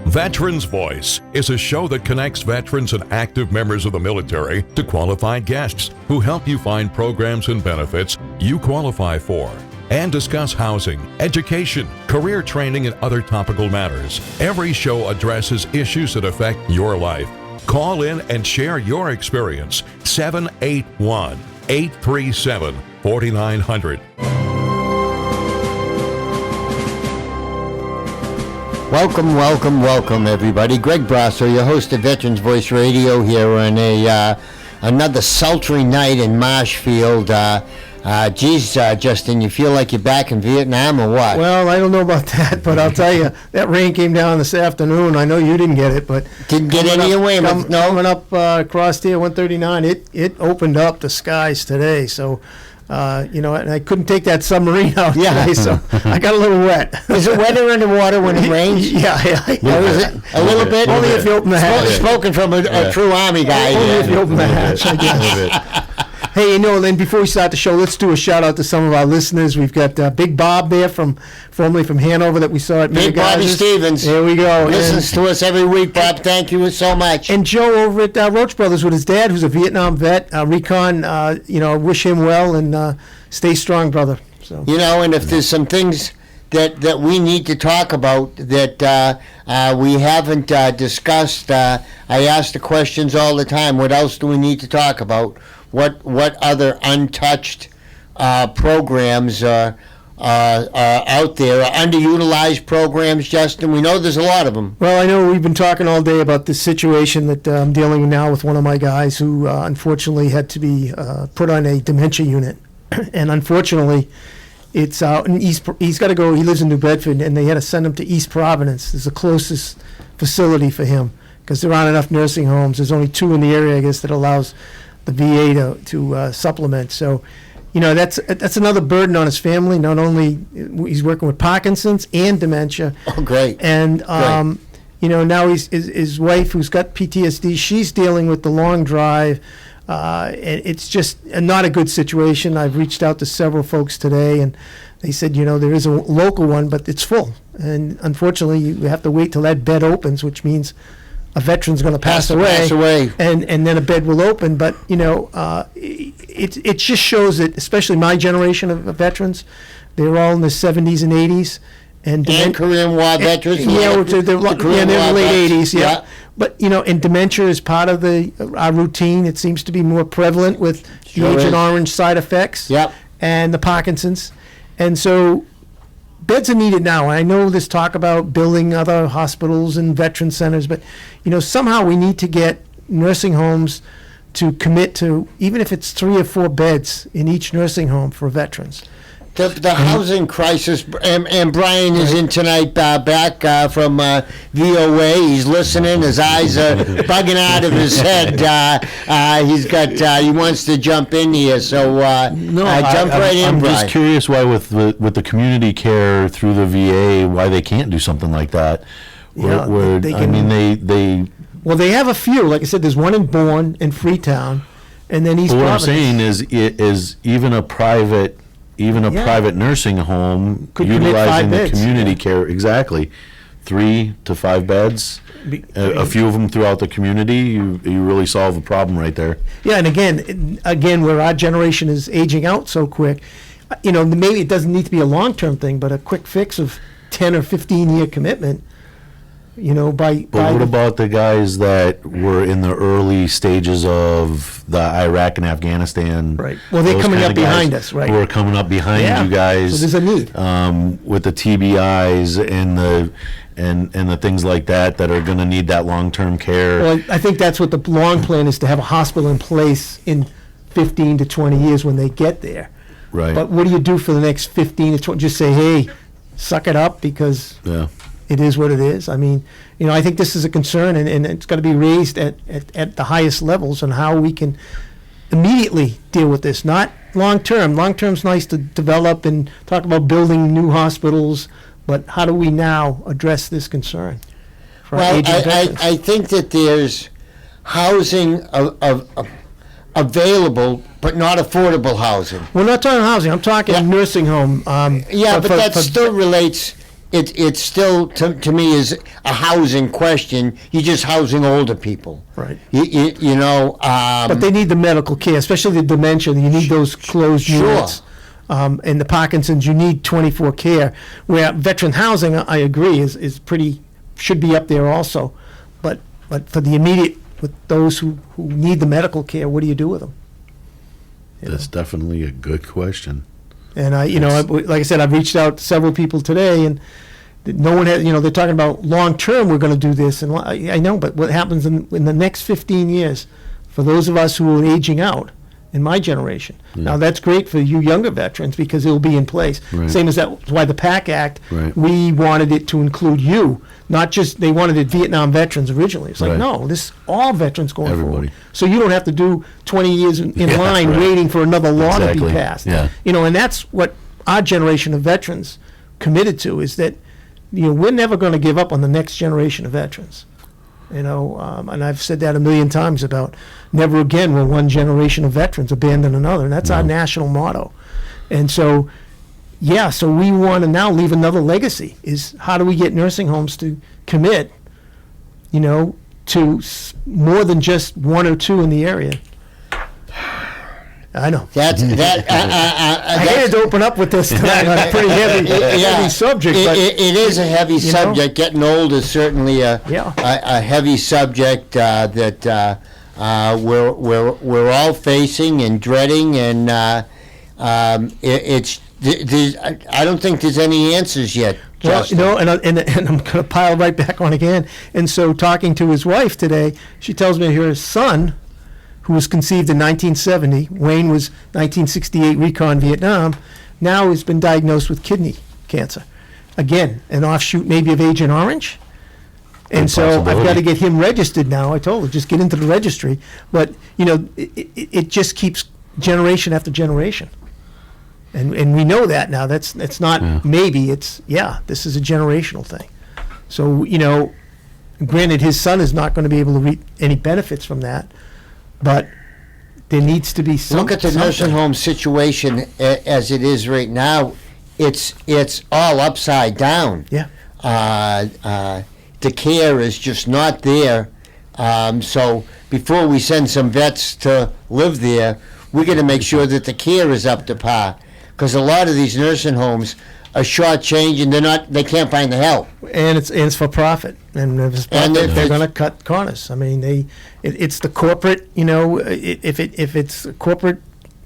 Veterans Voice is a show that connects veterans and active members of the military to qualified guests who help you find programs and benefits you qualify for and discuss housing, education, career training, and other topical matters. Every show addresses issues that affect your life. Call in and share your experience. 781-837-4900. Welcome, everybody. Greg Brasso, your host of Veterans Voice Radio, here on another sultry night in Marshfield. Justin, you feel like you're back in Vietnam or what? Well, I don't know about that, but I'll tell you, that rain came down this afternoon. I know you didn't get it, but didn't get any away. Coming up across here, 139, it opened up the skies today. So. And I couldn't take that submarine out today, so I got a little wet. Is it wetter underwater when it rains? Yeah. Is it a little bit? Only if you open the hatch. Spoken from a true Army guy. Only if you open the hatch, I guess. Hey, and before we start the show, let's do a shout out to some of our listeners. We've got Big Bob there, formerly from Hanover, that we saw at Big Bobby Stevens. There we go. Listens to us every week, Bob. Thank you so much. And Joe over at Roach Brothers with his dad, who's a Vietnam vet, recon. Wish him well and stay strong, brother. So and if there's some things that we need to talk about that we haven't discussed, I ask the questions all the time. What else do we need to talk about? What other untouched programs are out there, underutilized programs, Justin? We know there's a lot of them. Well, I know we've been talking all day about this situation that I'm dealing with now with one of my guys who unfortunately had to be put on a dementia unit. And unfortunately, it's out in he's got to go, he lives in New Bedford, and they had to send him to East Providence. It's the closest facility for him because there aren't enough nursing homes. There's only 2 in the area, I guess, that allows the VA to supplement. So, that's another burden on his family. Not only he's working with Parkinson's and dementia. Oh, great. And, now his wife, who's got PTSD, she's dealing with the long drive. It's just not a good situation. I've reached out to several folks today, and they said, there is a local one, but it's full. And unfortunately, you have to wait till that bed opens, which means a veteran's going to pass away, and then a bed will open. But it just shows that, especially my generation of veterans, they're all in the 70s and 80s, and Korean War veterans. They're in the late 80s. Yeah. But and dementia is part of our routine. It seems to be more prevalent with the Agent Orange side effects. Yep. And the Parkinson's, and so beds are needed now. I know there's talk about building other hospitals and veteran centers, but somehow we need to get nursing homes to commit to, even if it's 3 or 4 beds in each nursing home for veterans. The housing crisis, and Brian is in tonight, back from VOA. He's listening. His eyes are bugging out of his head. He wants to jump in here, so jump right in, I'm Brian. just curious why with the community care through the VA, why they can't do something like that. Well, they have a few. Like I said, there's one in Bourne and Freetown, and then East Providence. What I'm saying is even a private nursing home could utilizing the community care, exactly, 3 to 5 beds, a few of them throughout the community, you really solve a problem right there. Yeah, and again, where our generation is aging out so quick, maybe it doesn't need to be a long-term thing, but a quick fix of 10 or 15-year commitment. But what about the guys that were in the early stages of the Iraq and Afghanistan? Right. Well, they're coming up behind us, right? Who are coming up behind you guys. So there's a need. With the TBIs and the things like that are going to need that long-term care. Well, I think that's what the long plan is, to have a hospital in place in 15 to 20 years when they get there. Right. But what do you do for the next 15 to 20? Just say, hey, suck it up, because it is what it is. I mean, I think this is a concern, and it's got to be raised at the highest levels on how we can immediately deal with this, not long-term. Long-term's nice to develop and talk about building new hospitals, but how do we now address this concern? Well, I think that there's housing available, but not affordable housing. We're not talking housing. I'm talking nursing home. But that still relates it's still to me is a housing question. You're just housing older people. Right. You know. But they need the medical care, especially the dementia. You need those closed Sure. units. And the Parkinson's, you need 24 care. Where veteran housing, I agree, is pretty, should be up there also. But for the immediate, with those who need the medical care, what do you do with them? That's definitely a good question. And like I said, I've reached out to several people today, and no one has, they're talking about long-term, we're going to do this. And I know, but what happens in the next 15 years, for those of us who are aging out, in my generation. Now, that's great for you younger veterans because it will be in place. Right. Same as that's why the PAC Act, Right. we wanted it to include you, not just, they wanted it Vietnam veterans originally. It's like, Right. no, this all veterans going Everybody. forward. So you don't have to do 20 years in Yeah, line right. waiting for another law to Exactly. be passed. Yeah. And that's what our generation of veterans committed to, is that, we're never going to give up on the next generation of veterans. And I've said that a million times about never again will one generation of veterans abandon another. And that's our national motto. And so, so we want to now leave another legacy, is how do we get nursing homes to commit, to more than just one or two in the area. I know. That's that. I hated to open up with this tonight on a pretty heavy subject, but It is a heavy know? subject. Getting old is certainly a heavy subject that we're all facing and dreading, and I don't think there's any answers yet. well, Justin. and I'm going to pile right back on again. And so, talking to his wife today, she tells me her son, who was conceived in 1970, Wayne was 1968 recon Vietnam, now has been diagnosed with kidney cancer. Again, an offshoot maybe of Agent Orange. And Good so I've got to possibility. get him registered now. I told her, just get into the registry. But, it just keeps generation after generation. And we know that now. That's not maybe, it's, this is a generational thing. So, granted, his son is not going to be able to reap any benefits from that, but there needs to be some. Look at the nursing something. home situation as it is right now. It's all upside down. Yeah. The care is just not there. So before we send some vets to live there, we got to make sure that the care is up to par. Because a lot of these nursing homes are shortchanged and they can't find the help. And it's for profit, and if it's profit, if they're it's- going to cut corners. I mean, it's the corporate. If it's corporate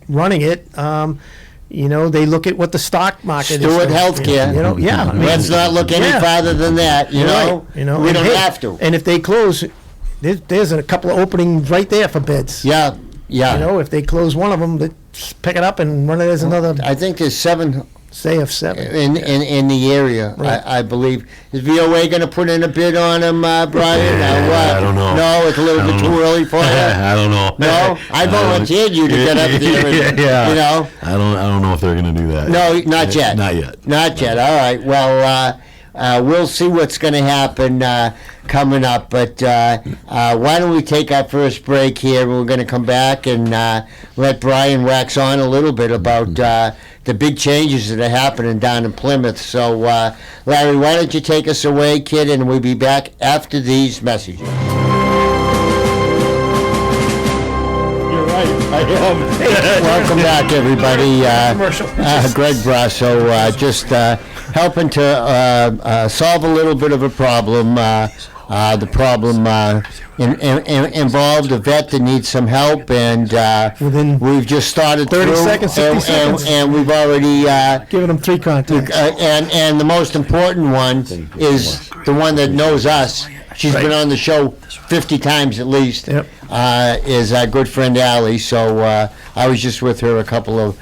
running it, they look at what the stock market Stewart is. Healthcare. I mean, Let's not look any Yeah. farther than that. You know, Right, we and don't hey, have to. And if they close, there's a couple of openings right there for beds. Yeah. If they close one of them, they just pick it up and run it as another, I think there's 7 say, of 7. in the area. Right. I believe. Is VOA going to put in a bid on them, Brian? I don't know. No, it's a little bit too early for you. I don't know. No, I volunteered you to get up there. And, Yeah. I don't know if they're going to do that. No, not yet. Not yet. Not yet. All right. Well, we'll see what's going to happen coming up. But why don't we take our first break here? We're going to come back and let Brian wax on a little bit about the big changes that are happening down in Plymouth. So, Larry, why don't you take us away, kid, and we'll be back after these messages. You're right. I am. Welcome back, everybody. Commercial. Greg Brasso, just helping to solve a little bit of a problem. The problem involved a vet that needs some help, and Within we've just started 30 through, seconds, 60 seconds. and we've already. Giving them 3 contacts. And the most important one is the one that knows us. She's been on the show 50 times at least. Yep. Is our good friend Allie. So I was just with her a couple of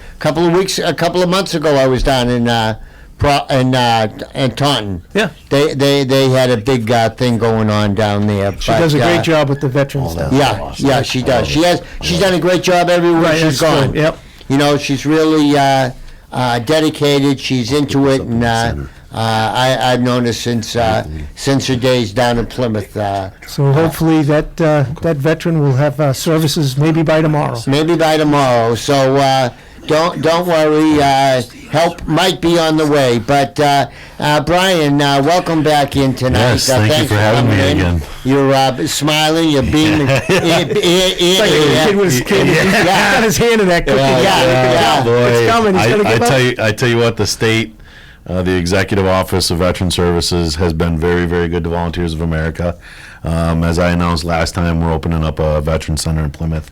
months ago. I was down in Taunton. Yeah. They had a big thing going on down there. She does a great job with the veterans now. Yeah, she does. She's done a great job everywhere Right, she's that's gone. good. Yep. She's really dedicated. She's into it, and I've known her since her days down in Plymouth. So hopefully that veteran will have services maybe by tomorrow. Maybe by tomorrow. So don't worry. help might be on the way. But Brian, welcome back in tonight. Yes, thank you thanks for having me coming in. again. You're smiling. You're beaming. Like a kid with his kid. He's got his hand in that cookie. Yeah. Boy, It's coming. He's gonna give up. I tell you what, the state, the Executive Office of Veteran Services has been very, very good to Volunteers of America. As I announced last time, we're opening up a Veteran Center in Plymouth.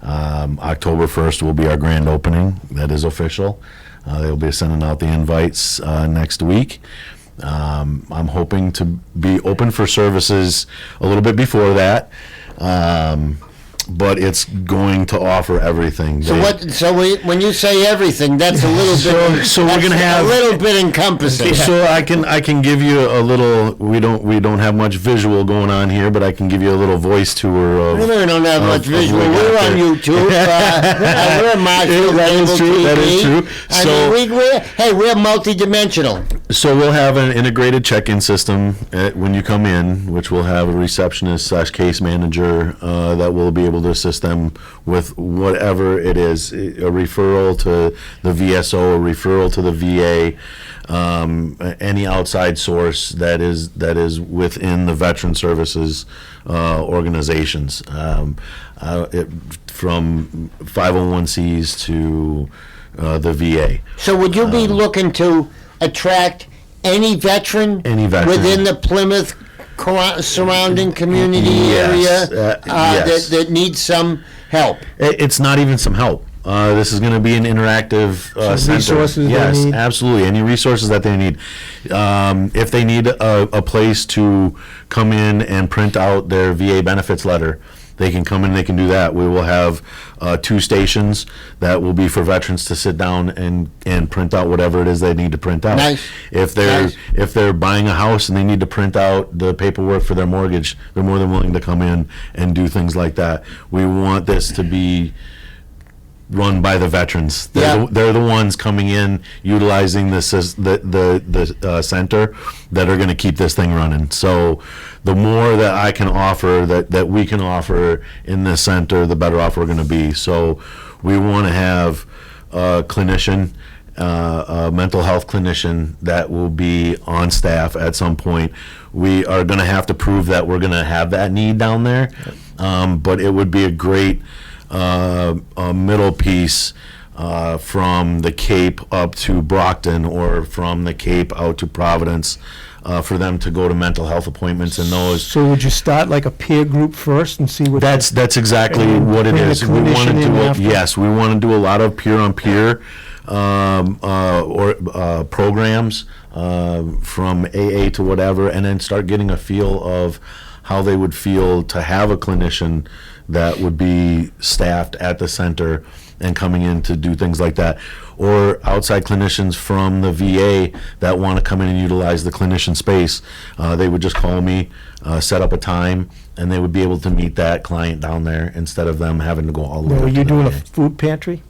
October 1st will be our grand opening. That is official. They'll be sending out the invites next week. I'm hoping to be open for services a little bit before that, but it's going to offer everything. When you say everything, that's a little bit. So we're gonna have a little bit encompassing. So I can give you a little. We don't have much visual going on here, but I can give you a little voice tour of. We don't have much of visual. what we We're got on there. YouTube. We're Marshfield That is Cable true. TV. That is true. I mean, we're multi-dimensional. So we'll have an integrated check-in system when you come in, which will have a receptionist / case manager that will be able to assist them with whatever it is, a referral to the VSO, a referral to the VA, any outside source that is within the Veteran Services organizations, from 501Cs to the VA. So would you be looking to attract any veteran, within the Plymouth surrounding community Yes, area yes. that needs some help? It's not even some help. This is going to be an interactive center. Resources yes, they need. Absolutely. Any resources that they need. If they need a place to come in and print out their VA benefits letter, they can come in, they can do that. We will have 2 stations that will be for veterans to sit down and print out whatever it is they need to print out. Nice. If they're buying a house and they need to print out the paperwork for their mortgage, they're more than willing to come in and do things like that. We want this to be run by the veterans. They're the ones coming in, utilizing the center that are going to keep this thing running. So the more that I can offer, that we can offer in this center, the better off we're going to be. So we want to have a clinician, a mental health clinician that will be on staff at some point. We are going to have to prove that we're going to have that need down there, but it would be a great a middle piece from the Cape up to Brockton, or from the Cape out to Providence, for them to go to mental health appointments and those. So would you start like a peer group first and see what? That's exactly and what it bring a is. We want to clinician in do after? yes, we want to do a lot of peer-on-peer programs from AA to whatever, and then start getting a feel of how they would feel to have a clinician that would be staffed at the center and coming in to do things like that, or outside clinicians from the VA that want to come in and utilize the clinician space. They would just call me, set up a time, and they would be able to meet that client down there instead of them having to go all the way. Are up to you the doing a VA. food pantry?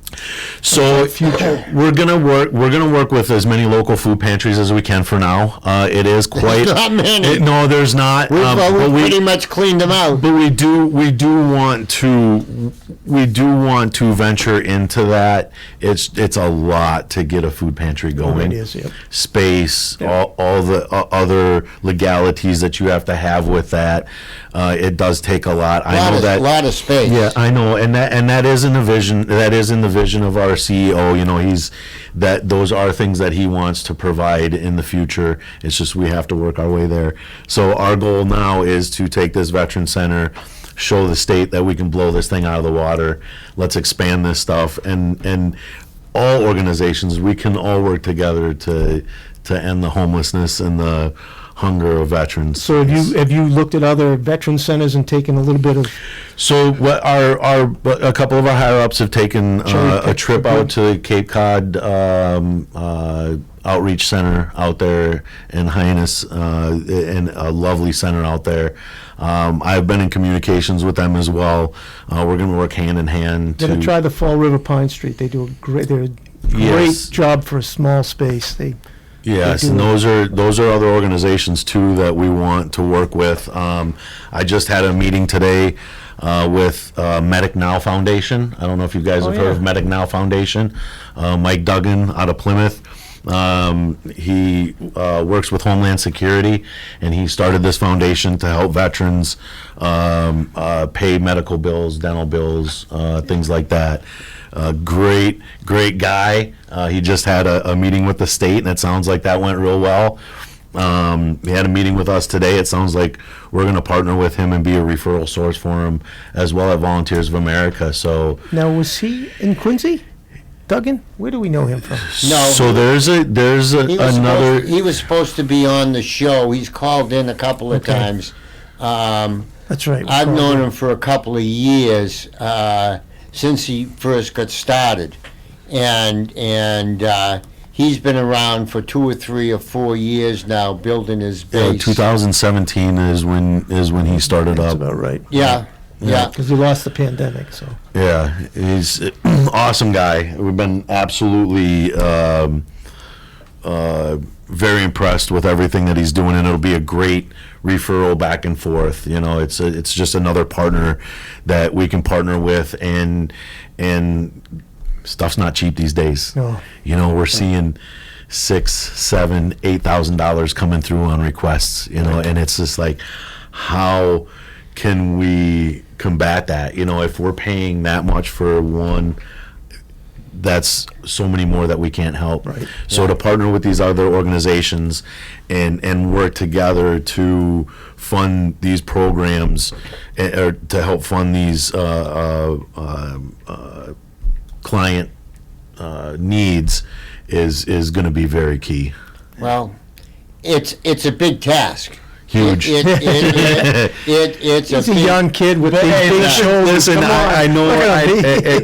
So we're gonna work with as many local food pantries as we can for now. It is quite not many. No, there's not. We've but pretty much cleaned them out. But we do want to venture into that. It's a lot to get a food pantry going. It is, yep. Space, all the other legalities that you have to have with that. It does take a lot. I know that. A lot of space. Yeah, I know, and that is in the vision. That is in the vision of our CEO. You know, those are things that he wants to provide in the future. It's just we have to work our way there. So our goal now is to take this veteran center, show the state that we can blow this thing out of the water. Let's expand this stuff, and all organizations, we can all work together to end the homelessness and the hunger of veterans. So have you looked at other veteran centers and taken a little bit of? So what a couple of our higher ups have taken a trip out to Cape Cod Outreach Center out there in Hyannis, and a lovely center out there. I've been in communications with them as well. We're going to work hand in hand. Gonna try the Fall River Pine Street. They're a great Yes. job for a small space. Yes, They do and it. those are other organizations too that we want to work with. I just had a meeting today with Medic Now Foundation. I don't know if you guys have heard of yeah. Medic Now Foundation. Mike Duggan out of Plymouth. He works with Homeland Security, and he started this foundation to help veterans pay medical bills, dental bills, things like that. Great guy. He just had a meeting with the state, and it sounds like that went real well. He had a meeting with us today. It sounds like we're going to partner with him and be a referral source for him, as well as Volunteers of America. So Now, was he in Quincy? Duggan? Where do we know him from? No. So there's another. He was supposed to be on the show. He's called in a couple of Okay. times. That's right. I've known him for a couple of years, since he first got started, and he's been around for 2 or 3 or 4 years now, building his base. 2017 is when he started That's up. about right. Yeah, yeah. Because we lost the pandemic, so. Yeah, he's an awesome guy. We've been absolutely very impressed with everything that he's doing, and it'll be a great referral back and forth. You know, it's just another partner that we can partner with, and stuff's not cheap these days. No. You know, we're seeing $6,000, $7,000, $8,000 coming through on requests. You know, and it's just like, how can we combat that? You know, if we're paying that much for one, that's so many more that we can't help. Right. So to partner with these other organizations and work together to fund these programs, or to help fund these client needs is going to be very key. Well, it's a big task. Huge. It's He's a big- young kid with big shoulders. Listen, Come on. I know Look at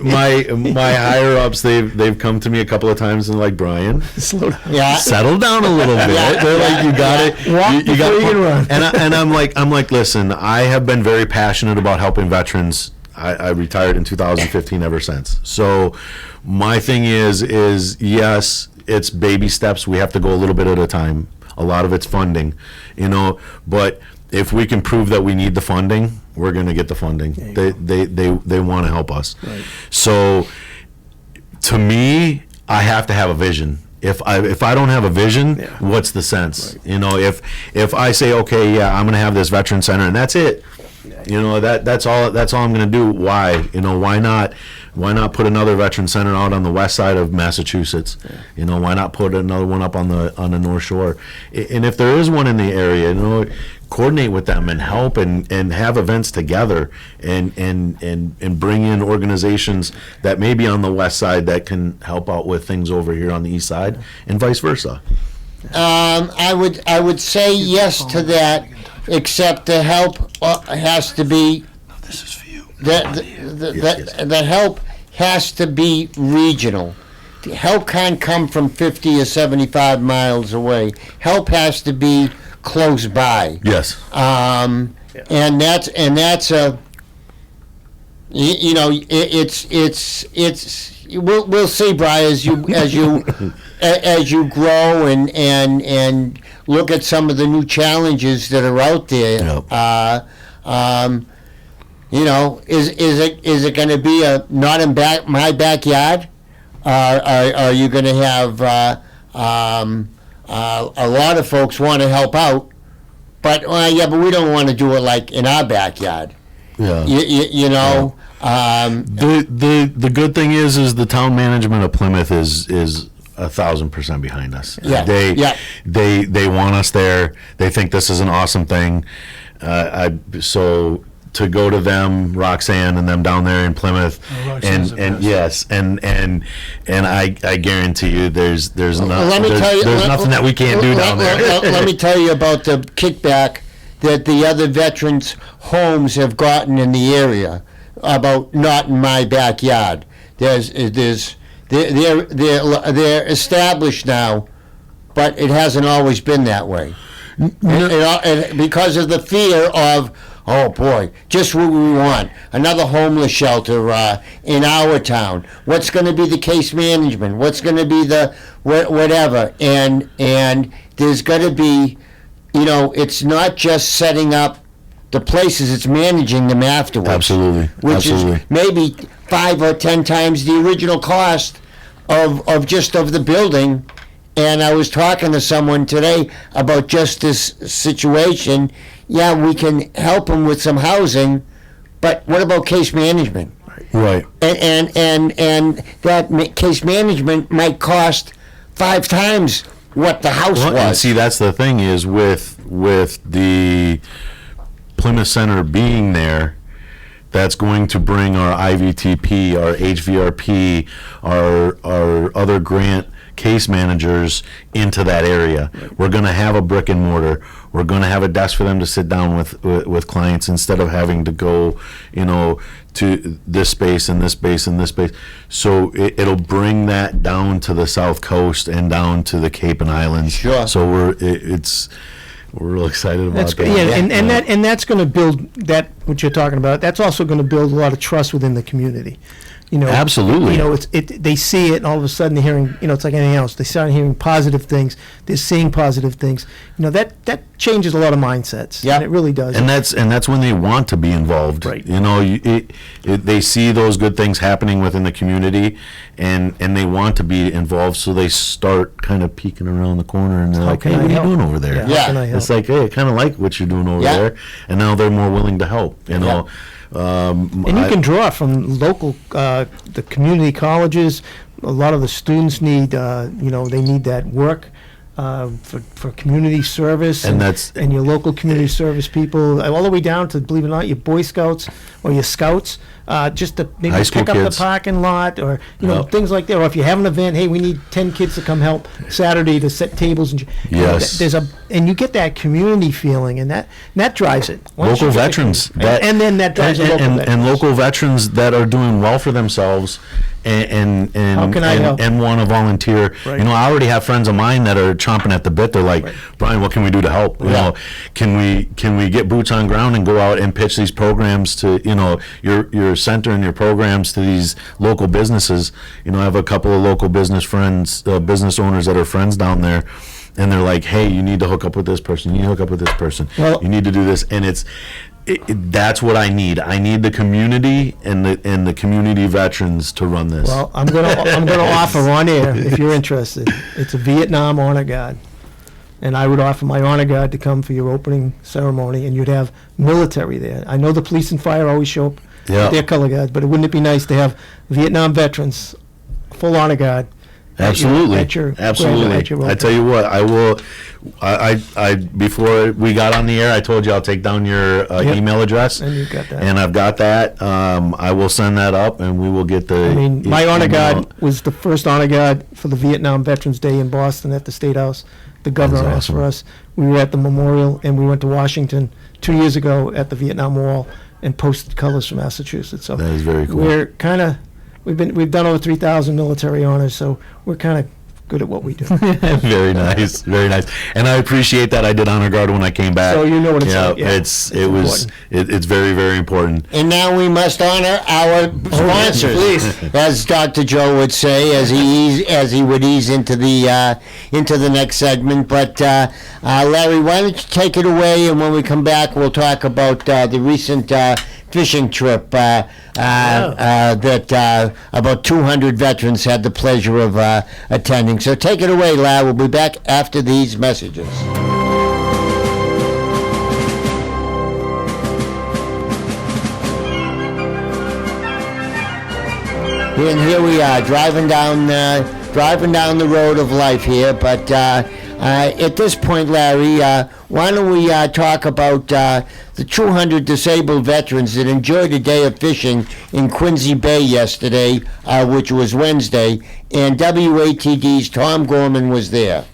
him. my higher ups. They've come to me a couple of times and like, Brian, Slow down. Yeah. settle down a little bit. They're like, you got it. Walk before you can run. And I'm like, listen, I have been very passionate about helping veterans. I retired in 2015 ever since. So my thing is yes, it's baby steps. We have to go a little bit at a time. A lot of it's funding, you know, but if we can prove that we need the funding, we're going to get the funding. They want to help us. Right. So to me, I have to have a vision. If I don't have a vision, Yeah. what's the sense? You know, if I say, okay, yeah, I'm going to have this veteran center and that's it. You know, that's all I'm going to do. Why? You know, why not put another veteran center out on the west side of Massachusetts? You know, why not put another one up on the North Shore? And if there is one in the area, you know, coordinate with them and help and have events together and bring in organizations that may be on the west side that can help out with things over here on the east side, and vice versa. I would say yes to that, except the help has to be. This is for you. The help has to be regional. The help can't come from 50 or 75 miles away. Help has to be close by. Yes. And that's a. You know, it's we'll see, Brian, as you grow and look at some of the new challenges that are out there. Yep. You know, is it going to be not in my backyard? Are you going to have a lot of folks want to help out, but we don't want to do it like in our backyard. Yeah. You know. The good thing is the town management of Plymouth is 1,000% behind us. Yeah, yeah. They want us there. They think this is an awesome thing. So to go to them, Roxanne and them down there in Plymouth, and yes, and I guarantee you, there's nothing that we can't do down there. Let me tell you about the kickback that the other veterans' homes have gotten in the area about not in my backyard. They're established now, but it hasn't always been that way. And because of the fear oh boy, just what we want. Another homeless shelter in our town. What's going to be the case management? What's going to be the whatever? And there's going to be, it's not just setting up the places, it's managing them afterwards. Absolutely. Which Absolutely. is maybe 5 or 10 times the original cost of the building. And I was talking to someone today about just this situation. Yeah, we can help them with some housing, but what about case management? Right. And that case management might cost 5 times what the house Well, and was. see, that's the thing is with the Plymouth Center being there, that's going to bring our IVTP, our HVRP, our other grant case managers into that area. We're going to have a brick and mortar. We're going to have a desk for them to sit down with clients instead of having to go, to this space and this space and this space. So it'll bring that down to the South Coast and down to the Cape and Islands. Sure. So we're real excited about That's that. good. Yeah, and that's going to build that what you're talking about. That's also going to build a lot of trust within the community. Absolutely. They see it, and all of a sudden they're hearing. It's like anything else. They start hearing positive things. They're seeing positive things. That changes a lot of mindsets. Yeah. And it really does. And that's when they want to be involved. Right. They see those good things happening within the community, and they want to be involved. So they start kind of peeking around the corner, and they're like, can "Hey, I what are you help?" doing over there?" Yeah, how can I help? It's like, "Hey, I kind of like what you're doing over Yeah. there," and now they're more willing to help. And you can draw from local, the community colleges. A lot of the students need, they need that work for community service. And that's- and your local community service people, all the way down to, believe it or not, your Boy Scouts or your Scouts, just to maybe High school pick up kids. the parking lot, or Yep. things like that. Or if you have an event, hey, we need 10 kids to come help Saturday to set tables and Yes. and you get that community feeling, and that drives it. Once Local you get the veterans community- and then that drives the local veterans. and local veterans that are doing well for themselves and How can I help? and want to volunteer. Right. I already have friends of mine that are chomping at the bit. They're like, Right. Brian, what can we do to help? Can we get boots on ground and go out and pitch these programs to your center and your programs to these local businesses? I have a couple of local business friends, business owners that are friends down there. And they're like, hey, you need to hook up with this person. You need to hook up with this person. Well- You need to do this. And that's what I need. I need the community and the community veterans to run this. Well, I'm gonna offer on air if you're interested. It's a Vietnam honor guard, and I would offer my honor guard to come for your opening ceremony, and you'd have military there. I know the police and fire always show up Yeah. with their color guards, but wouldn't it be nice to have Vietnam veterans, full honor guard? Absolutely. At your Absolutely. opening. I tell you what, I will. I before we got on the air, I told you I'll take down your Yep. email address, And you've got that. and I've got that. I will send that up, and we will get the. I mean, my honor email. guard was the first honor guard for the Vietnam Veterans Day in Boston at the State House. The governor That's asked for awesome. us. We were at the memorial, and we went to Washington 2 years ago at the Vietnam Wall and posted colors from Massachusetts. So That is very cool. we're kind of we've done over 3,000 military honors, so we're kind of good at what we do. Very nice, very nice, and I appreciate that. I did honor guard when I came back. So you know what it's yeah, like, yeah. it's important. it's very, very important. And now we must honor our sponsors, please. as Dr. Joe would say, as he would ease into the next segment. But Larry, why don't you take it away? And when we come back, we'll talk about the recent fishing trip that about 200 veterans had the pleasure of attending. So take it away, Larry. We'll be back after these messages. And here we are, driving down the road of life here. But at this point, Larry, why don't we talk about the 200 disabled veterans that enjoyed a day of fishing in Quincy Bay yesterday, which was Wednesday, and WATD's Tom Gorman was there.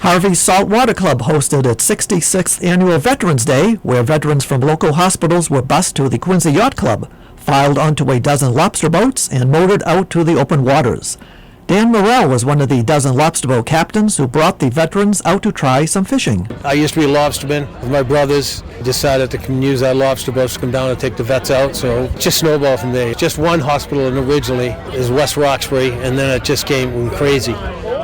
Harvey's Saltwater Club hosted its 66th annual Veterans Day, where veterans from local hospitals were bused to the Quincy Yacht Club, filed onto a dozen lobster boats, and motored out to the open waters. Dan Morrell was one of the dozen lobster boat captains who brought the veterans out to try some fishing. I used to be a lobsterman with my brothers. Decided to use our lobster boats to come down and take the vets out, so it just snowballed from there. Just one hospital originally is West Roxbury, and then it just came crazy,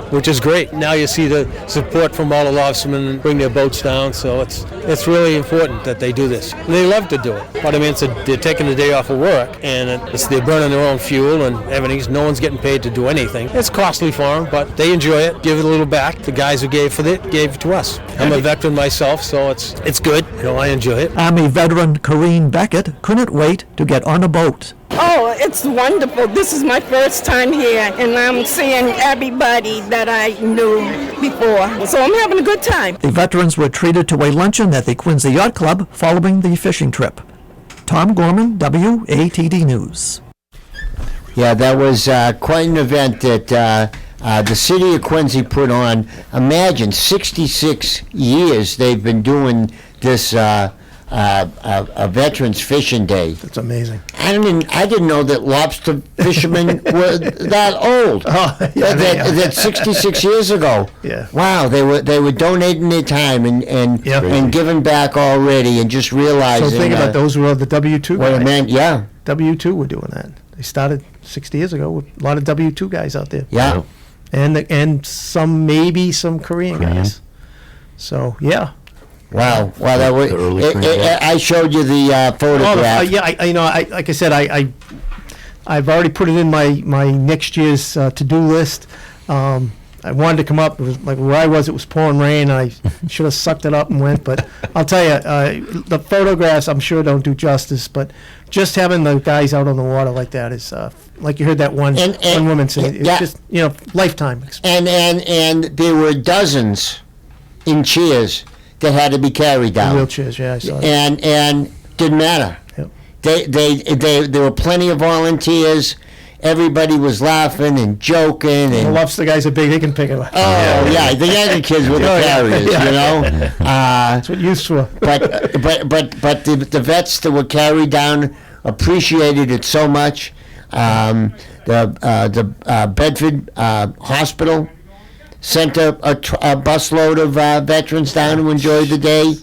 which is great. Now you see the support from all the lobstermen bring their boats down, so it's really important that they do this. And they love to do it, but I mean, they're taking the day off of work, and they're burning their own fuel and everything. No one's getting paid to do anything. It's costly for them, but they enjoy it. Give it a little back. The guys who gave it to us. I'm a veteran myself, so it's good. I enjoy it. Army veteran Corrine Beckett couldn't wait to get on a boat. Oh, it's wonderful. This is my first time here, and I'm seeing everybody that I knew before. So I'm having a good time. The veterans were treated to a luncheon at the Quincy Yacht Club following the fishing trip. Tom Gorman, WATD News. Yeah, that was quite an event that the city of Quincy put on. Imagine 66 years they've been doing this a Veterans Fishing Day. That's amazing. I didn't know that lobster fishermen were that old. Oh, yeah, that 66 years ago. Yeah. Wow, they were donating their time and giving back already, and just realizing. So think about those were the W-2 what guys. it meant. Yeah. W-2 were doing that. They started 60 years ago with a lot of W-2 guys out there. Yeah. And some Korean guys. So, yeah. Wow. That was. The early Korean. I showed you the photograph. Like I said, I've already put it in my next year's to-do list. I wanted to come up. It was like where I was. It was pouring rain. I should have sucked it up and went. But I'll tell you, the photographs I'm sure don't do justice. But just having the guys out on the water like that is, like you heard that one woman say, it's just lifetime experience. And there were dozens in chairs that had to be carried down. Wheelchairs, yeah, I saw that. And didn't matter. Yep. There were plenty of volunteers. Everybody was laughing and joking. The And lobster guys are big; they can pick it up. the younger kids were the carriers, That's what youth's for. But the vets that were carried down appreciated it so much. The Bedford Hospital sent a busload of veterans down to enjoy the day,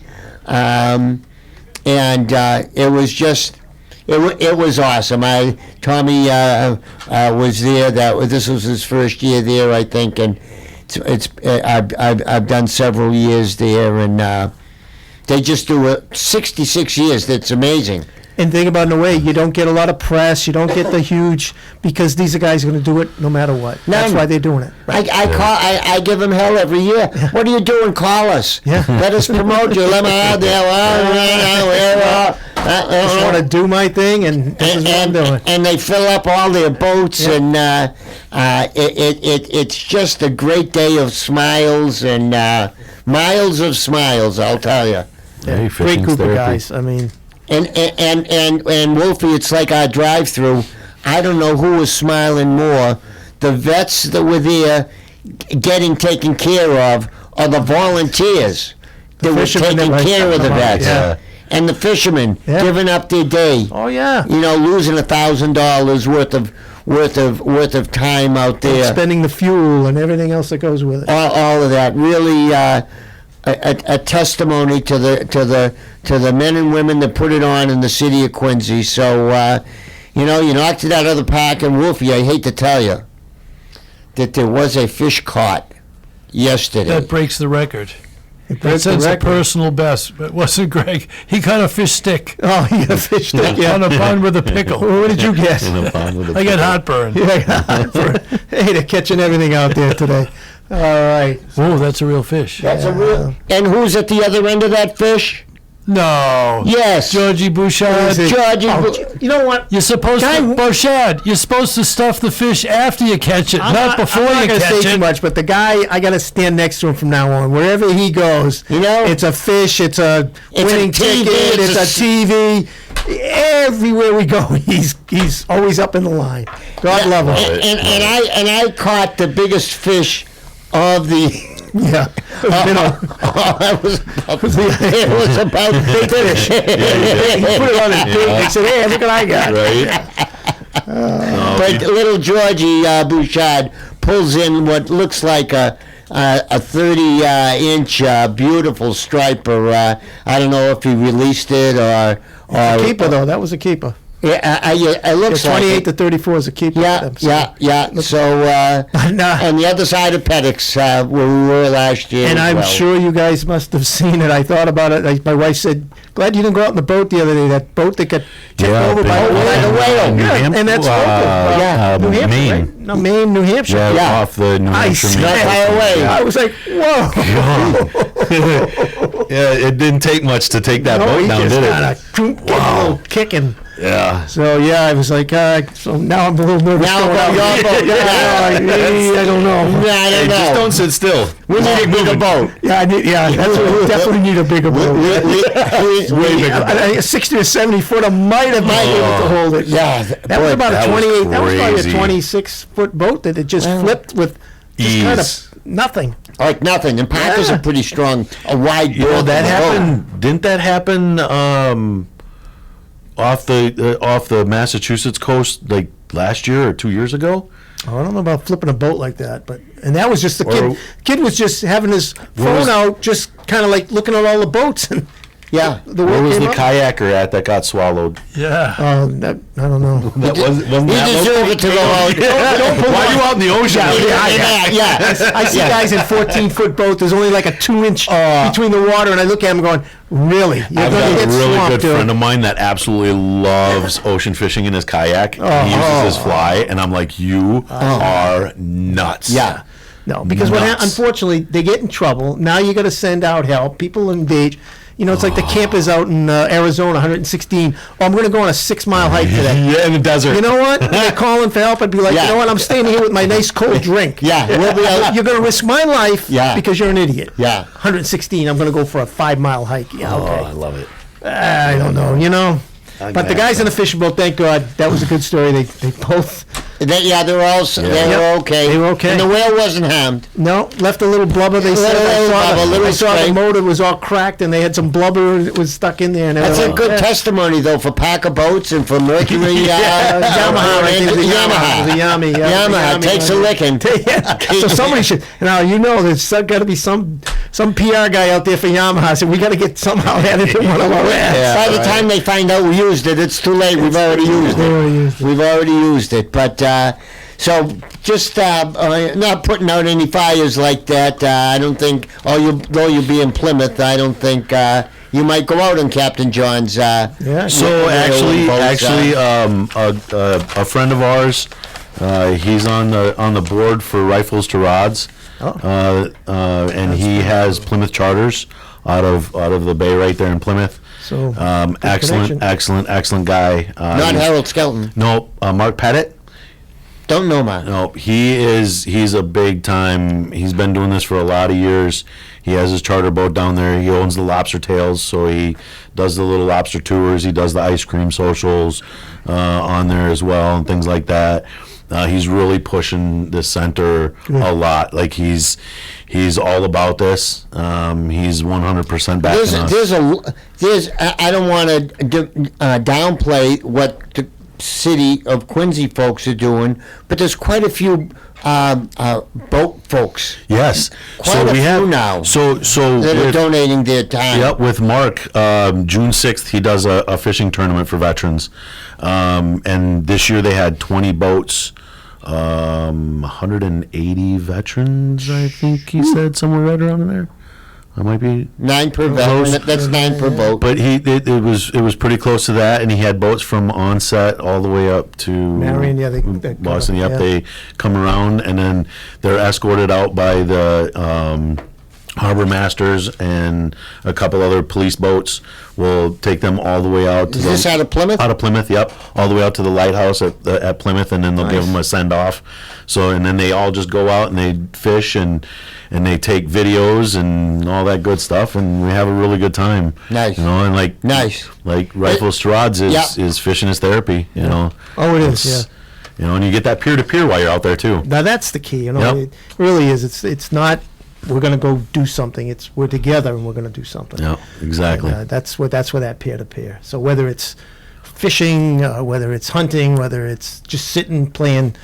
and it was just it was awesome. Tommy was there. This was his first year there, I think, and I've done several years there, and they just do it 66 years. That's amazing. And think about, in a way, you don't get a lot of press. You don't get the huge, because these are guys going to do it no matter what. That's why they're doing it. I give them hell every year. What are you doing? Call us. Yeah. Let us promote you. Let me out there. I just want to do my thing, and this is what I'm doing. And they fill up all their boats, and it's just a great day of smiles and miles of smiles. I'll tell you. Hey, Great group of guys. I mean. And Wolfie, it's like our drive-through. I don't know who was smiling more, the vets that were there getting taken care of, or the volunteers that were taking care of the vets. Yeah. And the fishermen giving up their day. Oh yeah. Losing $1,000 worth of time out there. Spending the fuel and everything else that goes with it. All of that really. A testimony to the men and women that put it on in the city of Quincy. So, you knocked it out of the park. And Wolfie, I hate to tell you that there was a fish caught yesterday. That breaks the record. That's That's a personal best. But wasn't Greg? He caught a fish stick Oh, you got a fish stick. on a pond with a pickle. What did you guess? I got heartburn. Hey, they're catching everything out there today. All right. Oh, that's a real fish. That's a real. And who's at the other end of that fish? No. Yes, Georgie Bouchard. Georgie. You know what? You're supposed to, Bouchard, you're supposed to stuff the fish after you catch it, not before I'm not you gonna catch say it. too much, but the guy, I got to stand next to him from now on. Wherever he goes, it's a fish, it's a winning TV, ticket, it's a TV. Everywhere we go, he's always up in the line. God love him. And I caught the biggest fish of the. Yeah. It was about big fish. He put it on his big. He said, "Hey, look what I got." Right? But little Georgie Bouchard pulls in what looks like a 30-inch beautiful striper. I don't know if he released it or A keeper, though. That was a keeper. Yeah, it looks Yeah, like 28 it. to 34 is a keeper. Yeah, for them, so- yeah. So, Nah. on the other side of Pettix, where we were last year. And as I'm well. sure you guys must have seen it. I thought about it. Like my wife said, "Glad you didn't go out on the boat the other day. That boat that got tipped Yeah, over by big- the whale." New Yeah, Hampshire? and that's local. yeah, New Hampshire, Maine. right? No, Maine, New Hampshire. Yeah, Yeah. off the New I Hampshire. said, Not far away. I was like, "Whoa!" Yeah, it didn't take much to take that No, boat he down, just did got it? a little kicking. Yeah. So yeah, I was like, so now I'm a little nervous. Now going about out. your boat. Yeah, I don't know. Yeah, I Hey, don't just know. don't sit still. We need a bigger boat. Yeah, that's what we definitely need a bigger boat. Way bigger. A 60 or 70 footer might have been able to hold it. Yeah, That was about that a was 28. That was probably a crazy. 26-foot boat that it just flipped with just kind Ease. of nothing. like nothing. And Parker's a pretty strong, a wide You know, boat. that in the boat. happened. Didn't that happen off the Massachusetts coast like last year or 2 years ago? I don't know about flipping a boat like that, and that was just the Or- kid. Kid was just having his phone was- out, just kind of like looking at all the boats, and Yeah. the Where word was came the up. kayaker at that got swallowed? Yeah. I don't know. That wasn't He that deserved it to go out. Why are you out in the ocean? Yeah. I see guys in 14-foot boats. There's only like a 2-inch between the water, and I look at them going, "Really? You're I've going got to a get really swamped, good dude." friend of mine that absolutely loves ocean fishing in his kayak. He uses his fly, and I'm like, you are nuts. Yeah. No, because Nuts. unfortunately they get in trouble. Now you got to send out help. People engage. You know, it's like the campers out in Arizona, 116. Oh, I'm going to go on a 6-mile hike today. Yeah, in the desert. You know what? When they're calling for help, I'd be like, Yeah. you know what? I'm staying here with my nice cold drink. Yeah, we'll be out. You're going to risk my life Yeah. because you're an idiot. Yeah. 116. I'm going to go for a 5-mile hike. Yeah, Oh, okay. I love it. I don't know. You know. I'm But the gonna guys in the fishing boat, thank God, that was a good story. They both They were all. They Yep. were okay. They were okay. And the whale wasn't harmed. no left a little blubber. They said Little blubber, little I saw the scrape. motor was all cracked, and they had some blubber that was stuck in there. And That's a everything. good Yeah. testimony, though, for Parker Boats and for Mercury. Yamaha, I think it was a Yamaha. It was a Yami, yeah, Yamaha Yami. takes a licking. Yeah. So somebody should. Now you know there's got to be some PR guy out there for Yamaha. So we got to get somehow added to one of our ads. By the time they find out we used it, it's too late. We've already used They already it. used it. We've already used it. But so just not putting out any fires like that. I don't think. Though you'll be in Plymouth, I don't think you might go out on Captain John's. Yeah. So Boats, actually, a friend of ours, he's on the board for Rifles to Rods, and he has Plymouth charters out of the bay right there in Plymouth. So, Excellent, connection. excellent guy. not Harold Skelton. No, Mark Pettit. Don't know, man. No, he's a big time. He's been doing this for a lot of years. He has his charter boat down there. He owns the Lobster Tails, so he does the little lobster tours. He does the ice cream socials on there as well and things like that. He's really pushing the center a lot. Like he's all about this. He's 100% backing us. I don't want to downplay what the city of Quincy folks are doing, but there's quite a few boat folks Yes. Quite a we few have now So that are with- donating their time. Yep, with Mark, June 6th, he does a fishing tournament for veterans. And this year they had 20 boats, 180 veterans, I think he said, somewhere right around in there. I might be. 9 per boat. That's 9 per boat. But it was pretty close to that, and he had boats from Onset all the way up to Marion, yeah, they come Boston. up, Yep, yeah. they come around, and then they're escorted out by the harbor masters and a couple other police boats. Will take them all the way out. Is this out of Plymouth? Out of Plymouth, yep, all the way out to the lighthouse at Plymouth, and then they'll give Nice. them a send off. So, and then they all just go out and they fish and they take videos and all that good stuff, and we have a really good time. Nice. You know, and like Nice. like Rifles to Rods is Yeah. is fishing is therapy. You know. Oh, it is, It's- You know, and you get that peer to peer while you're out there too. Now that's the key. You know, Yep. it really is. It's not we're going to go do something. It's we're together and we're going to do something. Yeah, exactly. And, that's where that peer to peer. So whether it's fishing, whether it's hunting, whether it's just sitting playing,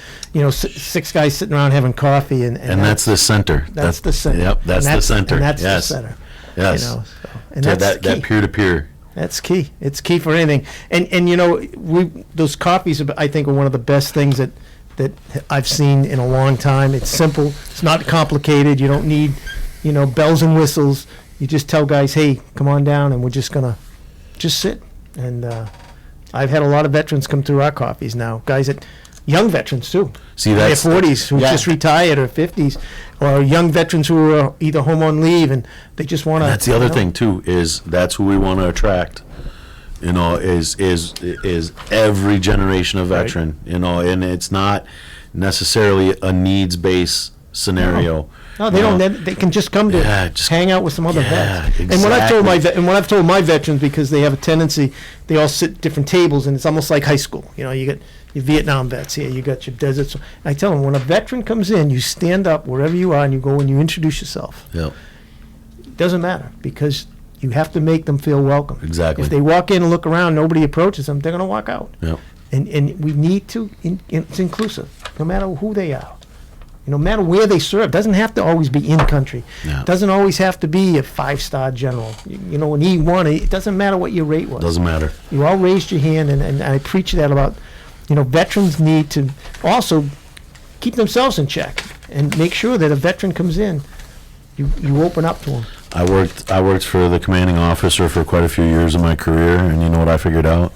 six guys sitting around having coffee, and that's the center. That's the center. Yep, that's the center. And that's yes. the center. Yes. And So that's that key. peer-to-peer. That's key. It's key for anything. And those copies, I think, are one of the best things that I've seen in a long time. It's simple. It's not complicated. You don't need, bells and whistles. You just tell guys, hey, come on down, and we're just gonna just sit. And I've had a lot of veterans come through our coffees now. Guys young veterans too. See, in their that's 40s who yeah. just retired, or 50s, or young veterans who are either home on leave and they just want to. That's the other thing too, is that's who we want to attract. Is every generation of veteran, and it's not necessarily a needs-based scenario. No, they don't. They can just come to Yeah, just- hang out with some other yeah, vets. And when I've told exactly. when I've told my veterans, because they have a tendency, they all sit at different tables, and it's almost like high school. You got your Vietnam vets here, you got your deserts. I tell them, when a veteran comes in, you stand up wherever you are, and you go and you introduce yourself. Yep. It doesn't matter, because you have to make them feel welcome. Exactly. If they walk in and look around, nobody approaches them, they're going to walk out. Yep. And we need to. It's inclusive, no matter who they are. No matter where they serve. Doesn't have to always be in country. No. Doesn't always have to be a 5-star general. An E1. It doesn't matter what your rate was. Doesn't matter. You all raised your hand, and I preach that about. Veterans need to also keep themselves in check and make sure that a veteran comes in, you open up to them. I worked for the commanding officer for quite a few years of my career, and you know what I figured out?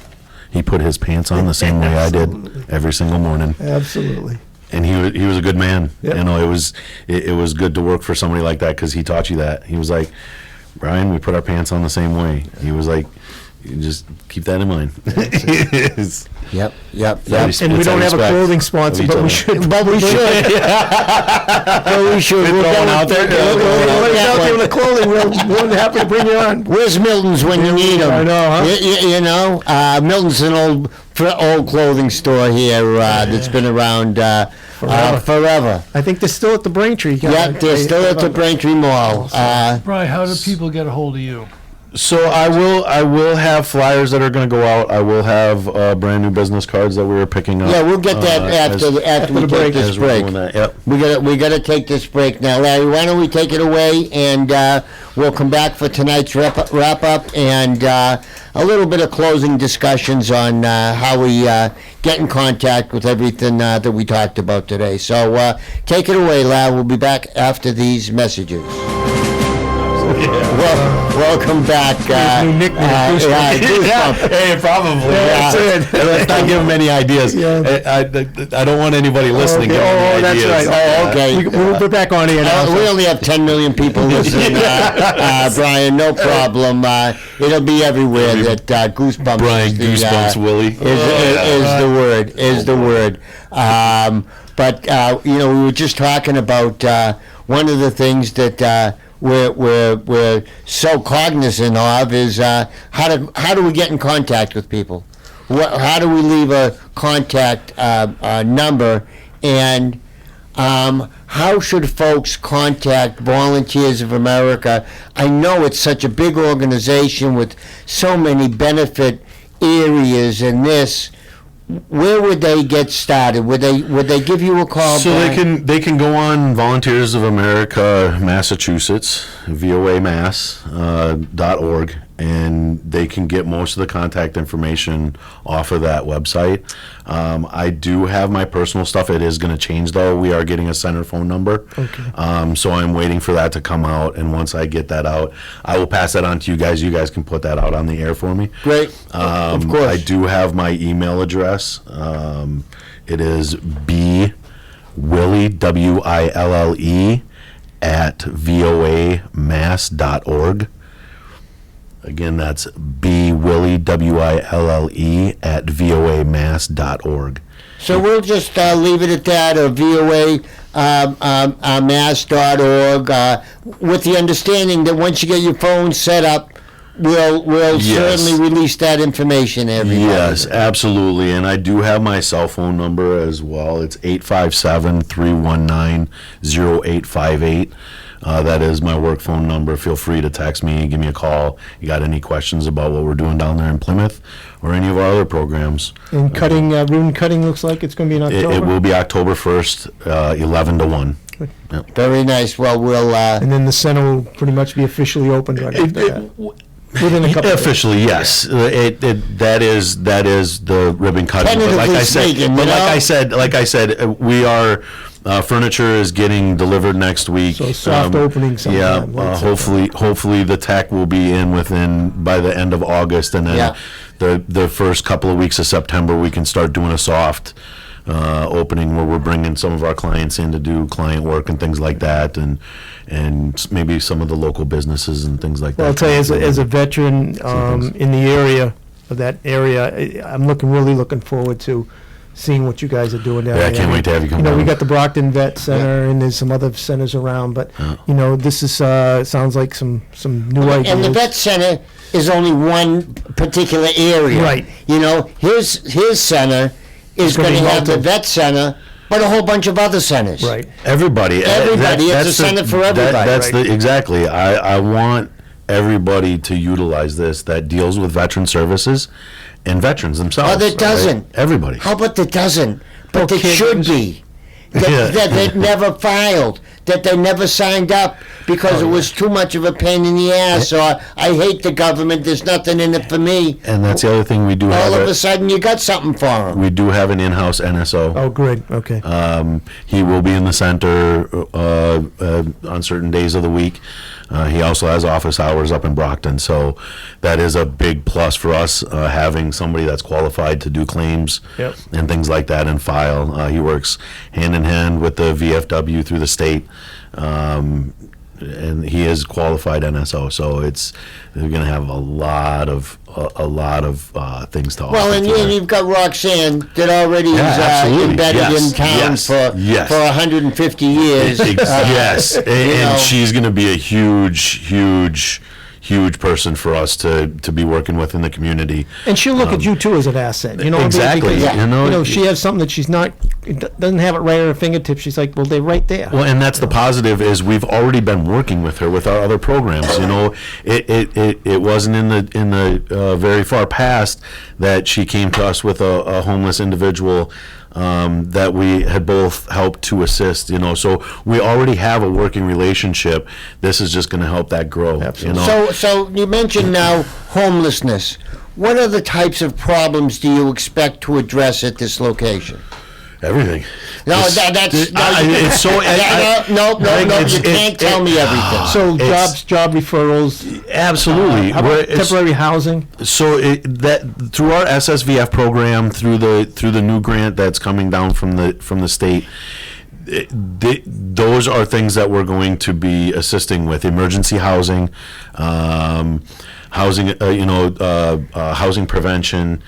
He put his pants on the same way I did every single morning. Absolutely. And he was a good man. Yep. It was good to work for somebody like that, because he taught you that. He was like, Brian, we put our pants on the same way. He was like, you just keep that in mind. It's- Yep. And we don't have a clothing sponsor, but we should. But we should. But we should. We're going out there. Everybody's out there with the clothing. We're more than happy to bring you on. Where's Milton's when you need him? I know, huh? Milton's an old clothing store here that's been around forever. I think they're still at the Braintree. Yeah, they're still at the Braintree Mall. Brian, how do people get a hold of you? So I will have flyers that are going to go out. I will have brand new business cards that we were picking up. Yeah, we'll get that after we the take break. this as we're break. doing that. Yep. We gotta take this break now, Larry. Why don't we take it away, and we'll come back for tonight's wrap up and a little bit of closing discussions on how we get in contact with everything that we talked about today. So take it away, Larry. We'll be back after these messages. Welcome back. New nickname, Goosebump. Goosebump. Hey, probably. Yeah, Let's not give them any ideas. Yeah. I don't want anybody listening. Okay. giving me That's ideas. right. Oh, okay. We'll be back on here now. We only have 10 million people listening, Brian. No problem. It'll be everywhere that Goosebumps. Brian is the, Goosebumps Willie. is the word. But we were just talking about one of the things that we're so cognizant of is how do we get in contact with people? How do we leave a contact number, and how should folks contact Volunteers of America? I know it's such a big organization with so many benefit areas in this. Where would they get started? Would they give you a call? So Brian? they can go on Volunteers of America Massachusetts, voamass.org, and they can get most of the contact information off of that website. I do have my personal stuff. It is going to change, though. We are getting a center phone number. Okay. So I'm waiting for that to come out, and once I get that out, I will pass that on to you guys. You guys can put that out on the air for me. Great. Of course. I do have my email address. It is bwille, WILLE, at voamass.org. Again, that's bwille, WILLE, at voamass.org. So we'll just leave it at that, or VOA mass.org, with the understanding that once you get your phone set up, we'll Yes. certainly release that information to everybody. Yes, absolutely. And I do have my cell phone number as well. It's 857-319-0858. That is my work phone number. Feel free to text me, give me a call. You got any questions about what we're doing down there in Plymouth or any of our other programs? And cutting, rune cutting looks like it's going to be in October? It will be October 1st, 11 to 1. Very nice. Well, we'll, And then the center will pretty much be officially opened right after that. Within a couple of days. Officially, yes. That is the ribbon cutting. But Tentatively speaking, you know? like I said, we are. Furniture is getting delivered next week. So soft opening Yeah, sometime, late September. hopefully the tech will be in by the end of August, and then Yeah. the first couple of weeks of September we can start doing a soft opening where we're bringing some of our clients in to do client work and things like that, and maybe some of the local businesses and things like Well, I'll that. tell you, as a veteran things. in the area, of that area, I'm really looking forward to seeing what you guys are doing down Yeah, there. I can't wait to have you come You know, we down. got the Brockton Vet Center, and there's some other centers around, but, you know, this is, sounds like some new ideas. and the vet center is only one particular area. Right. You know, his center is gonna going to be have the multiple. vet center, but a whole bunch of other centers. Right. Everybody. Everybody, it's a center for everybody, That's right? exactly. I want everybody to utilize this that deals with veteran services and veterans themselves. Oh, that doesn't. right? Everybody. How about that doesn't? But Okay, they should be. Yeah. That they never filed, that they never signed up because it was too much of a pain in the ass, or I hate the government, there's nothing in it for me. And that's the other thing we do have. All of a sudden, you got something for them. We do have an in-house NSO. Oh, good, okay. He will be in the center on certain days of the week. He also has office hours up in Brockton, so that is a big plus for us, having somebody that's qualified to do claims Yep. and things like that and file. He works hand in hand with the VFW through the state, and he is qualified NSO. So they're going to have a lot of things to offer. Well, and for you've got Roxanne that already Yeah, is absolutely. embedded Yes, in town yes. for 150 years. Yes, and, you know. and she's going to be a huge person for us to be working with in the community. And she'll look at you too as an asset, you know. Exactly, because, you know, she has something that she's not, doesn't have it right at her fingertips. She's like, well, they're right there. Well, and that's the positive is we've already been working with her with our other programs. You know, it wasn't in the very far past that she came to us with a homeless individual that we had both helped to assist. You know, so we already have a working relationship. This is just going to help that grow. Absolutely. You know? So you mentioned now homelessness. What other types of problems do you expect to address at this location? Everything. No, It's- that's it's so. no. You can't tell me everything. So It's- job referrals. Absolutely. How We're- about it's- temporary housing? So that through our SSVF program, through the new grant that's coming down from the state, those are things that we're going to be assisting with: emergency housing, housing, housing prevention.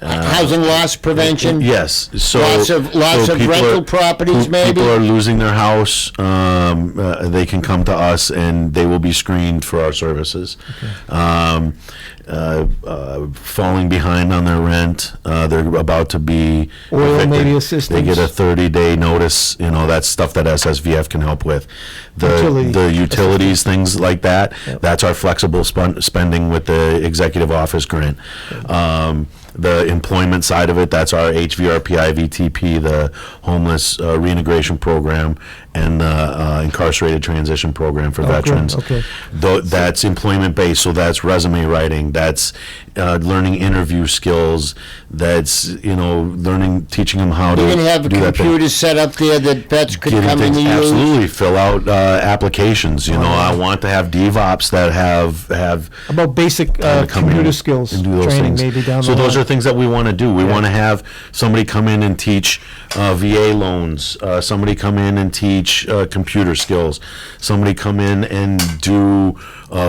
Housing loss prevention. Yes. So Lots of people rental properties, maybe? People are losing their house. They can come to us, and they will be screened for our services. Falling behind on their rent, they're about to be Oil evicted. maybe They assistance. get a 30-day notice. You know, that's stuff that SSVF can help with. Utility The utilities, things like that. That's our flexible spending with the executive office grant. The employment side of it, that's our HVRPI VTP, the homeless reintegration program, and the incarcerated transition program for good. veterans. Okay. That's employment based, so that's resume writing, that's learning interview skills, that's teaching them how to You're going to have do that thing. computers set up there that vets could Getting come in things- and use. absolutely fill out applications. I want to have DevOps that have About basic come in computer skills and do those training things. maybe down So the those line. are things that we want to do. We want to have somebody come in and teach VA loans, somebody come in and teach computer skills, somebody come in and do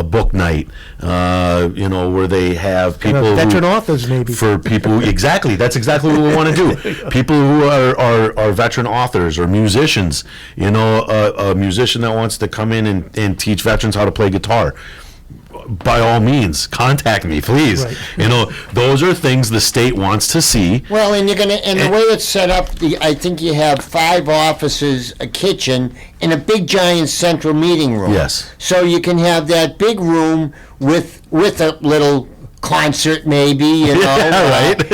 book night, where they have people veteran who, authors maybe. for people exactly. That's exactly what we want to do. People who are veteran authors or musicians. A musician that wants to come in and teach veterans how to play guitar. by all means, contact me, please. Right. You know, those are things the state wants to see. Well, and the way it's set up, I think you have 5 offices, a kitchen, and a big giant central meeting room. Yes. So you can have that big room with a little concert, maybe, you know. Yeah, right.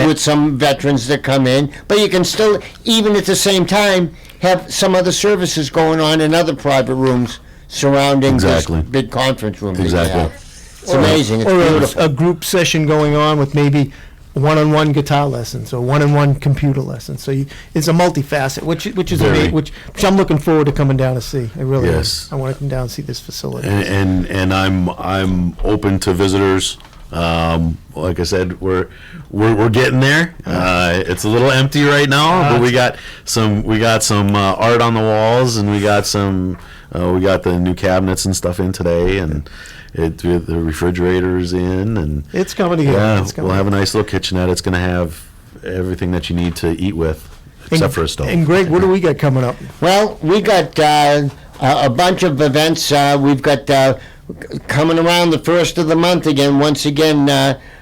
With some veterans that come in. But you can still, even at the same time, have some other services going on in other private rooms surrounding Exactly. this big conference room. that you Exactly. have. It's amazing. It's or beautiful. a group session going on with maybe one-on-one guitar lessons or one-on-one computer lessons. So it's a multifaceted, which is Very. which I'm looking forward to coming down to see. I really Yes. am. I want to come down and see this facility. And I'm open to visitors. Like I said, we're getting there. It's a little empty right now, but we got some art on the walls, and we got the new cabinets and stuff in today, and the refrigerator's in, and It's coming together. yeah, It's coming we'll have a nice little kitchenette. It's going to have everything that you need to eat with, except for a stove. And Greg, what do we got coming up? Well, we got a bunch of events. We've got coming around the first of the month again. Once again,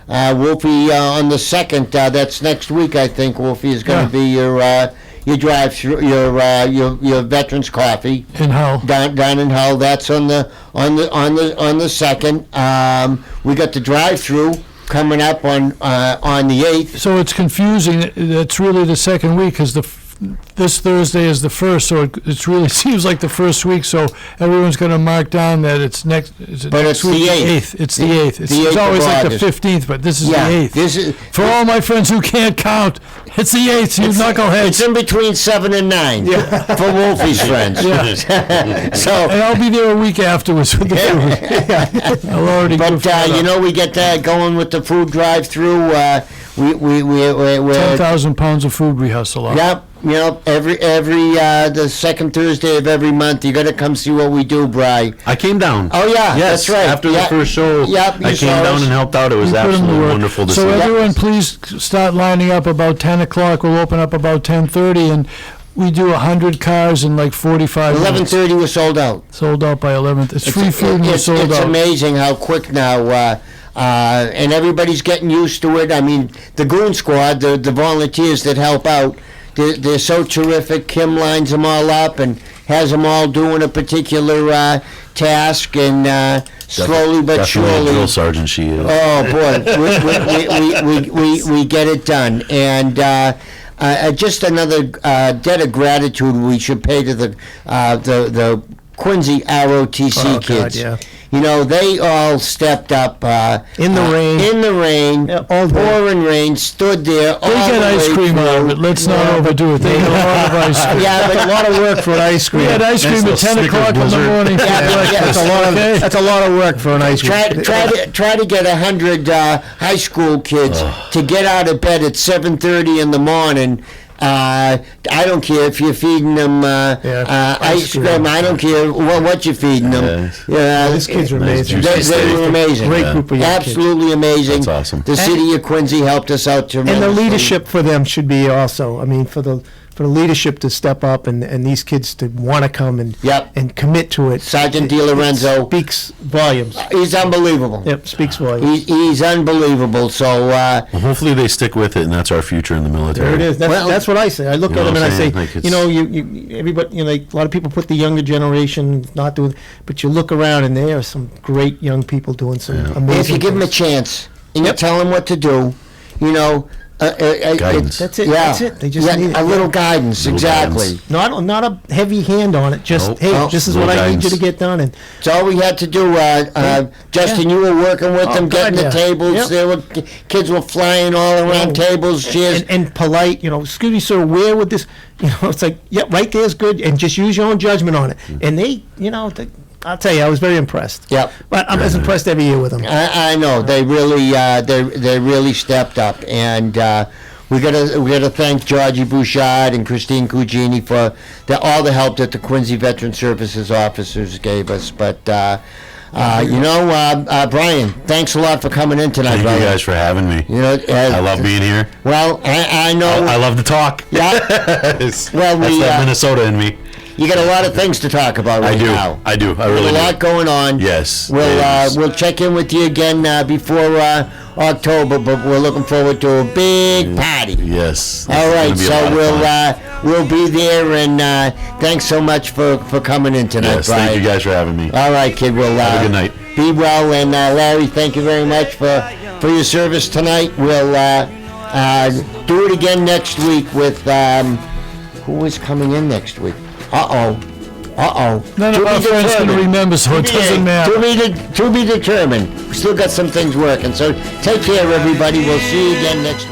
Wolfie on the 2nd. That's next week, I think. Wolfie is going to be your drive-through, your veterans coffee In Hull. down in Hull. That's on the 2nd. We got the drive-through coming up on the 8th. So it's confusing. It's really the second week because this Thursday is the first, so it really seems like the first week. So everyone's going to mark down that it's next. Is it But next it's the week? 8th. It's the 8th. The It's 8th of always like the August. 15th, but this is Yeah, the 8th. this is For all my friends who can't count, it's the 8th. You it's knuckleheads. in between 7 and 9 for Wolfie's friends. So. And I'll be there a week afterwards with the food. I'll already go But we get that going with the food drive-through. We're 10,000 pounds of food we hustle on. yep. Every the second Thursday of every month, you got to come see what we do, Bri. I came down. Oh yeah, Yes, that's right. after Yeah. the first show, Yep, you I came saw down us. and helped out. It was We put 'em to absolutely work. wonderful to So see. everyone, please start lining up about 10 o'clock. We'll open up about 10:30, and we do 100 cars in like 45 minutes. 11:30 was sold out. Sold out by 11. It's free food and we're sold It's out. amazing how quick now. And everybody's getting used to it. I mean, the Goon Squad, the volunteers that help out, they're so terrific. Kim lines them all up and has them all doing a particular task, and slowly but Definitely a surely. drill sergeant she is. Oh boy, we get it done, and just another debt of gratitude we should pay to the Quincy ROTC Oh, God, kids. yeah. They all stepped up In the rain. In the rain, Yeah, all day. pouring rain, stood there. They get ice cream out of it. Let's not overdo it. They get a lot of ice cream. Yeah, but A lot of work for an ice cream. We had ice cream at 10 o'clock in the morning. for Yeah, breakfast, yeah, That's a lot of work for an ice cream. Try to get 100 high school kids to get out of bed at 7:30 in the morning. I don't care if you're feeding them ice cream. I don't care what you're feeding them. Yeah, These kids are Nice amazing. juicy They were amazing. Great group of young kids. Absolutely amazing. That's awesome. The city of Quincy helped us out tremendously. And the leadership for them should be also, I mean, for the leadership to step up and these kids to want to come and Yep. and commit to it. Sergeant DiLorenzo. Speaks volumes. He's unbelievable. Yep, speaks volumes. He's unbelievable. So Well, hopefully they stick with it, and that's our future in the military. There it is. That's what I say. I look You know at them what and I I'm say, saying? Like, you everybody, a lot of people put the younger generation not doing, but you look around and there are some great young people doing some amazing if you give them a things. chance and Yep. you tell them what to do, Guidance. That's it. Yeah. That's it. They just need it. a little guidance. Little Exactly. guidance. Not a heavy hand on it. Just Nope. hey, Nope. this is Little what I need you guidance. to get done. And It's all we had to do. Justin, you were working with Oh, them, getting God, the yeah. tables. Yep. There were kids were flying all around tables, chairs. and polite, excuse me, sir, where would this, it's like, yeah, right there's good, and just use your own judgment on it. And they, I'll tell you, I was very impressed. Yep. But I'm as impressed every year with them. I know they really they really stepped up, and we gotta thank Georgie Bouchard and Christine Cugini for all the help that the Quincy Veteran Services officers gave us. But Brian, thanks a lot for coming in tonight, Thank brother. you guys for having me. I love being here. Well, I know. I love to talk. Yeah. That's Well, that Minnesota in me. you got a lot of things to talk about right now. I do. I There's really a lot do. going on. Yes. We'll check in with you again before October, but we're looking forward to a big party. Yes. All It's right, gonna be a so lot of fun. we'll be there, and thanks so much for coming in tonight, Yes, Brian. thank you guys for having me. All right, kid. Well, Have a good night. Be well, and Larry, thank you very much for your service tonight. We'll do it again next week with who is coming in next week? Uh-oh. None of our friends can remember, so it doesn't matter. To be determined. We still got some things working. So take care, everybody. We'll see you again next week.